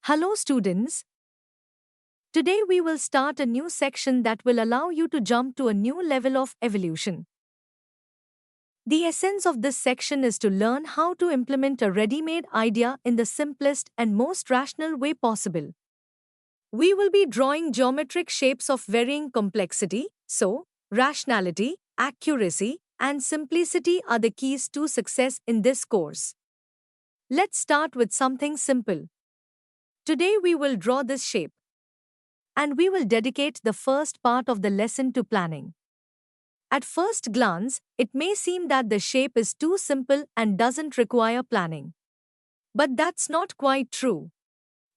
Hello students. Today we will start a new section that will allow you to jump to a new level of evolution. The essence of this section is to learn how to implement a ready-made idea in the simplest and most rational way possible. We will be drawing geometric shapes of varying complexity, so rationality, accuracy, and simplicity are the keys to success in this course. Let's start with something simple. Today we will draw this shape, and we will dedicate the first part of the lesson to planning. At first glance, it may seem that the shape is too simple and doesn't require planning. But that's not quite true.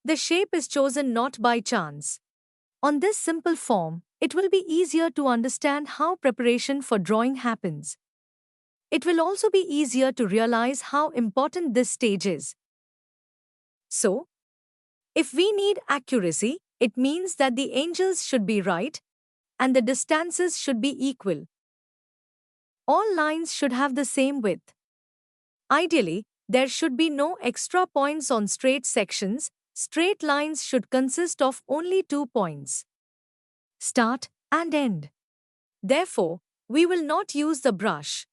The shape is chosen not by chance. On this simple form, it will be easier to understand how preparation for drawing happens. It will also be easier to realize how important this stage is. So, if we need accuracy, it means that the angles should be right and the distances should be equal. All lines should have the same width. Ideally, there should be no extra points on straight sections. Straight lines should consist of only 2 points: start and end. Therefore, we will not use the brush.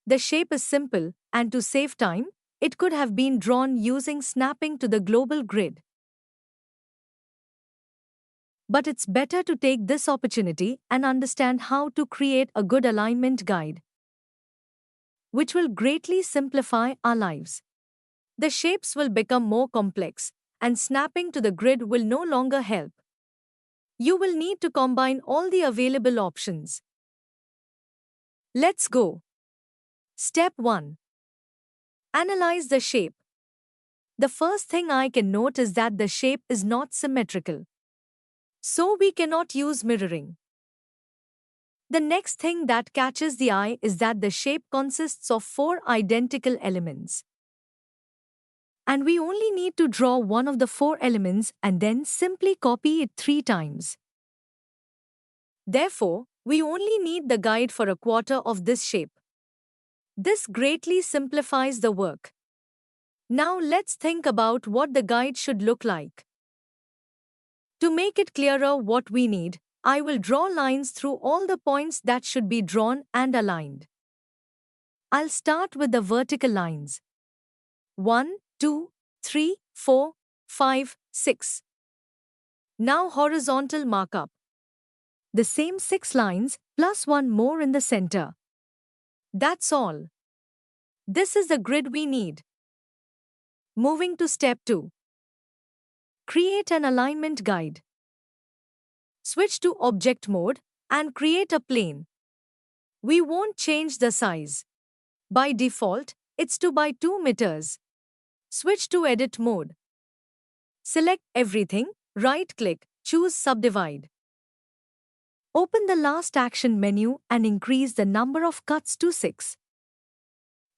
The shape is simple, and to save time, it could have been drawn using snapping to the global grid. But it's better to take this opportunity and understand how to create a good alignment guide, which will greatly simplify our lives. The shapes will become more complex, and snapping to the grid will no longer help. You will need to combine all the available options. Let's go. Step 1. Analyze the shape. The first thing I can note is that the shape is not symmetrical, so we cannot use mirroring. The next thing that catches the eye is that the shape consists of 4 identical elements. And we only need to draw one of the 4 elements and then simply copy it 3 times. Therefore, we only need the guide for a quarter of this shape. This greatly simplifies the work. Now let's think about what the guide should look like. To make it clearer what we need, I will draw lines through all the points that should be drawn and aligned. I'll start with the vertical lines. 1, 2, 3, 4, 5, 6. Now horizontal markup. The same 6 lines plus 1 more in the center. That's all. This is the grid we need. Moving to step 2. Create an alignment guide. Switch to object mode and create a plane. We won't change the size. By default, it's 2 by 2 meters. Switch to edit mode. Select everything, right-click, choose subdivide. Open the last action menu and increase the number of cuts to 6.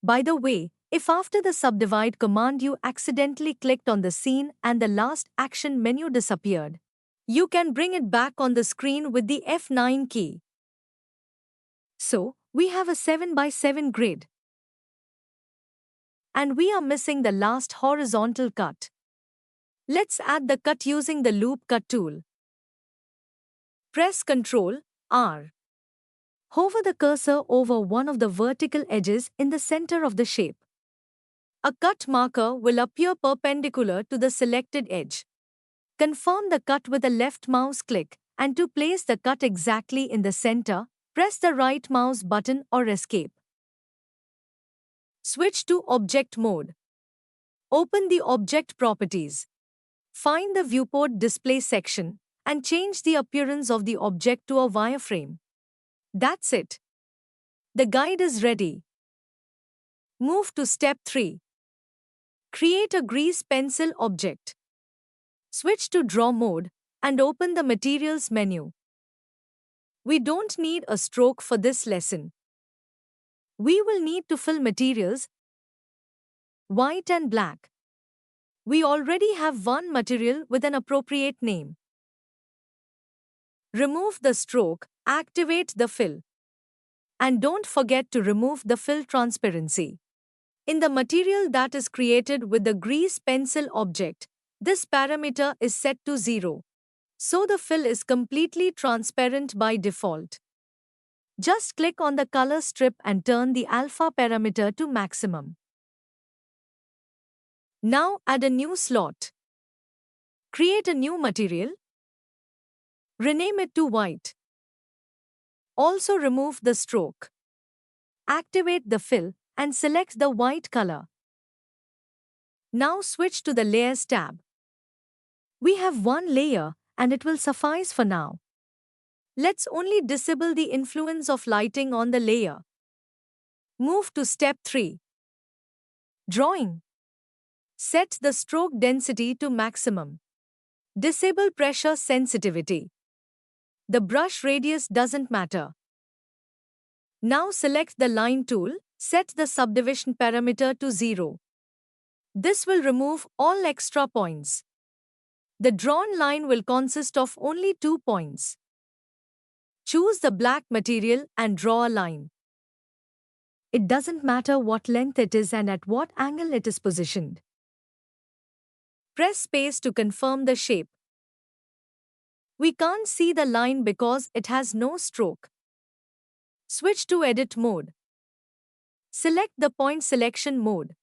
By the way, if after the subdivide command you accidentally clicked on the scene and the last action menu disappeared, you can bring it back on the screen with the F9 key. So, we have a 7 by 7 grid. And we are missing the last horizontal cut. Let's add the cut using the loop cut tool. Press Ctrl R. Hover the cursor over one of the vertical edges in the center of the shape. A cut marker will appear perpendicular to the selected edge. Confirm the cut with a left mouse click, and to place the cut exactly in the center, press the right mouse button or escape. Switch to object mode. Open the object properties. Find the viewport display section and change the appearance of the object to a wireframe. That's it. The guide is ready. Move to step 3. Create a grease pencil object. Switch to draw mode and open the materials menu. We don't need a stroke for this lesson. We will need to fill materials white and black. We already have one material with an appropriate name. Remove the stroke, activate the fill. And don't forget to remove the fill transparency. In the material that is created with the grease pencil object, This parameter is set to 0, so the fill is completely transparent by default. Just click on the color strip and turn the alpha parameter to maximum. Now add a new slot. Create a new material. Rename it to white. Also remove the stroke. Activate the fill and select the white color. Now switch to the Layers tab. We have one layer and it will suffice for now. Let's only disable the influence of lighting on the layer. Move to step 3. Drawing. Set the stroke density to maximum. Disable pressure sensitivity. The brush radius doesn't matter. Now select the line tool, set the subdivision parameter to 0. This will remove all extra points. The drawn line will consist of only 2 points. Choose the black material and draw a line. It doesn't matter what length it is and at what angle it is positioned. Press space to confirm the shape. We can't see the line because it has no stroke. Switch to Edit mode. Select the Point Selection mode.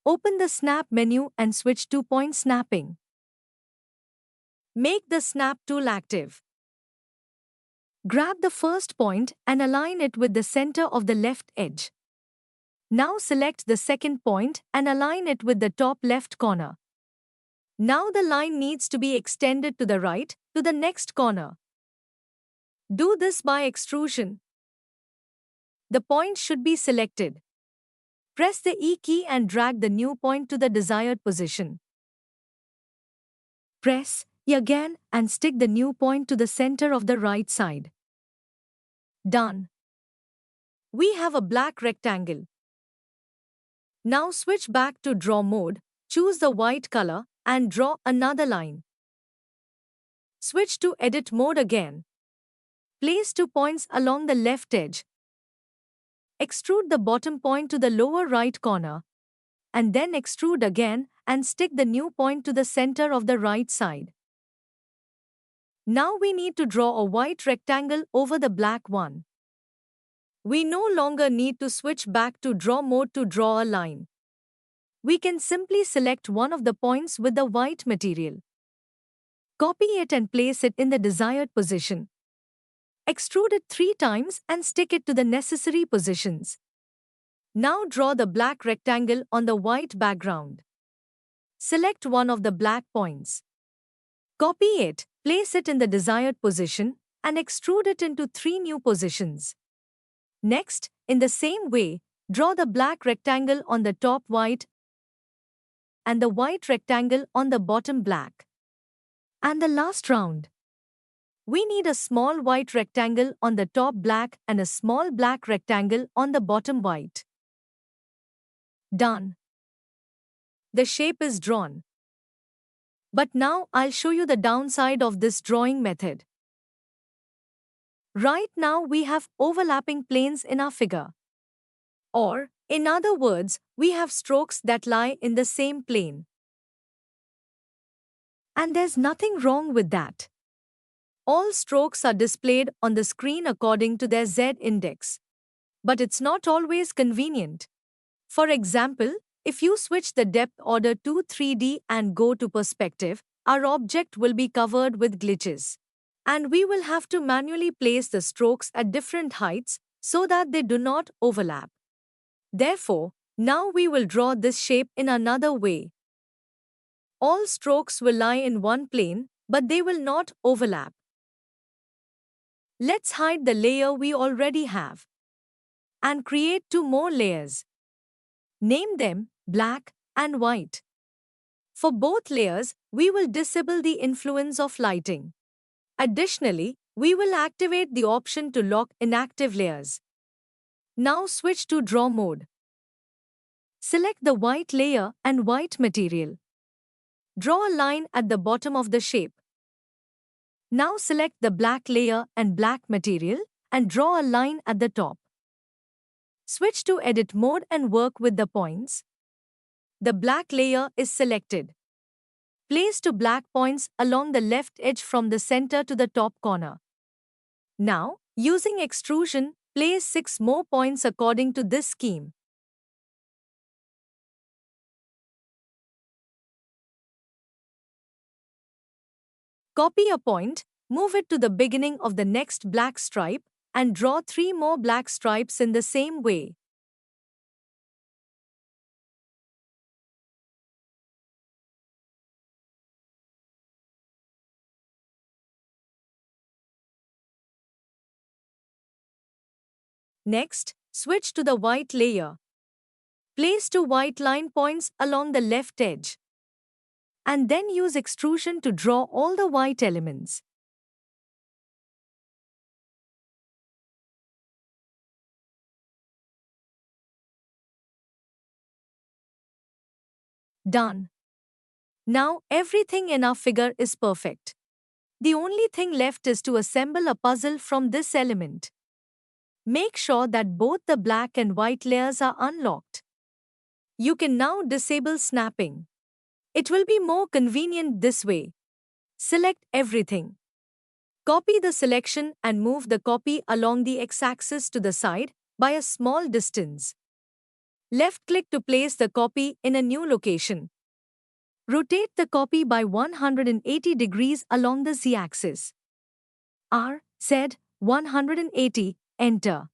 Open the Snap menu and switch to Point Snapping. Make the Snap tool active. Grab the first point and align it with the center of the left edge. Now select the second point and align it with the top left corner. Now the line needs to be extended to the right, to the next corner. Do this by extrusion. The point should be selected. Press the E key and drag the new point to the desired position. Press E again and stick the new point to the center of the right side. Done. We have a black rectangle. Now switch back to Draw mode, choose the white color, and draw another line. Switch to Edit mode again. Place 2 points along the left edge. Extrude the bottom point to the lower right corner, and then extrude again and stick the new point to the center of the right side. Now we need to draw a white rectangle over the black one. We no longer need to switch back to Draw mode to draw a line. We can simply select one of the points with the white material. Copy it and place it in the desired position. Extrude it 3 times and stick it to the necessary positions. Now draw the black rectangle on the white background. Select one of the black points. Copy it, place it in the desired position, and extrude it into 3 new positions. Next, in the same way, draw the black rectangle on the top white and the white rectangle on the bottom black. And the last round. We need a small white rectangle on the top black and a small black rectangle on the bottom white. Done. The shape is drawn. But now I'll show you the downside of this drawing method. Right now we have overlapping planes in our figure. Or, in other words, we have strokes that lie in the same plane. And there's nothing wrong with that. All strokes are displayed on the screen according to their Z index. But it's not always convenient. For example, if you switch the depth order to 3D and go to perspective, our object will be covered with glitches. And we will have to manually place the strokes at different heights so that they do not overlap. Therefore, now we will draw this shape in another way. All strokes will lie in one plane, but they will not overlap. Let's hide the layer we already have and create 2 more layers. Name them black and white. For both layers, we will disable the influence of lighting. Additionally, we will activate the option to lock inactive layers. Now switch to Draw mode. Select the white layer and white material. Draw a line at the bottom of the shape. Now select the black layer and black material and draw a line at the top. Switch to Edit mode and work with the points. The black layer is selected. Place 2 black points along the left edge from the center to the top corner. Now, using extrusion, place 6 more points according to this scheme. Copy a point, move it to the beginning of the next black stripe, and draw 3 more black stripes in the same way. Next, switch to the white layer. Place 2 white line points along the left edge. And then use extrusion to draw all the white elements. Done. Now everything in our figure is perfect. The only thing left is to assemble a puzzle from this element. Make sure that both the black and white layers are unlocked. You can now disable snapping. It will be more convenient this way. Select everything. Copy the selection and move the copy along the x-axis to the side by a small distance. Left-click to place the copy in a new location. Rotate the copy by 180 degrees along the z-axis. R, Z, 180, enter.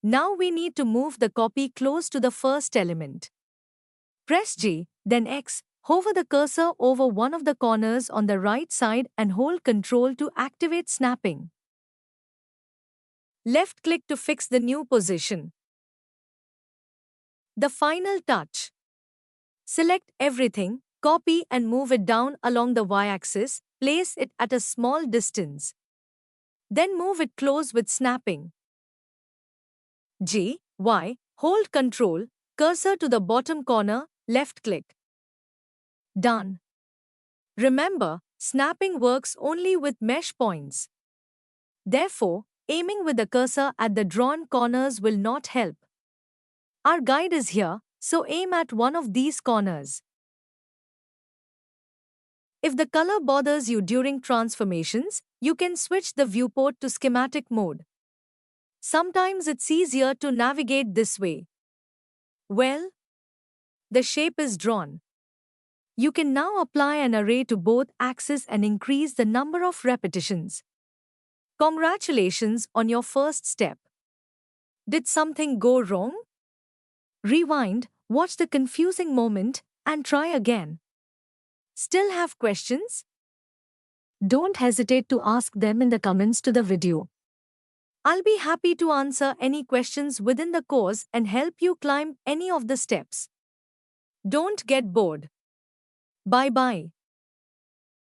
Now we need to move the copy close to the first element. Press G, then X, hover the cursor over one of the corners on the right side and hold Ctrl to activate snapping. Left-click to fix the new position. The final touch. Select everything, copy and move it down along the y-axis, place it at a small distance. Then move it close with snapping. G, Y, hold Ctrl, cursor to the bottom corner, left-click. Done. Remember, snapping works only with mesh points. Therefore, aiming with the cursor at the drawn corners will not help. Our guide is here, so aim at one of these corners. If the color bothers you during transformations, you can switch the viewport to schematic mode. Sometimes it's easier to navigate this way. Well, the shape is drawn. You can now apply an array to both axes and increase the number of repetitions. Congratulations on your first step. Did something go wrong? Rewind, watch the confusing moment, and try again. Still have questions? Don't hesitate to ask them in the comments to the video. I'll be happy to answer any questions within the course and help you climb any of the steps. Don't get bored. Bye-bye.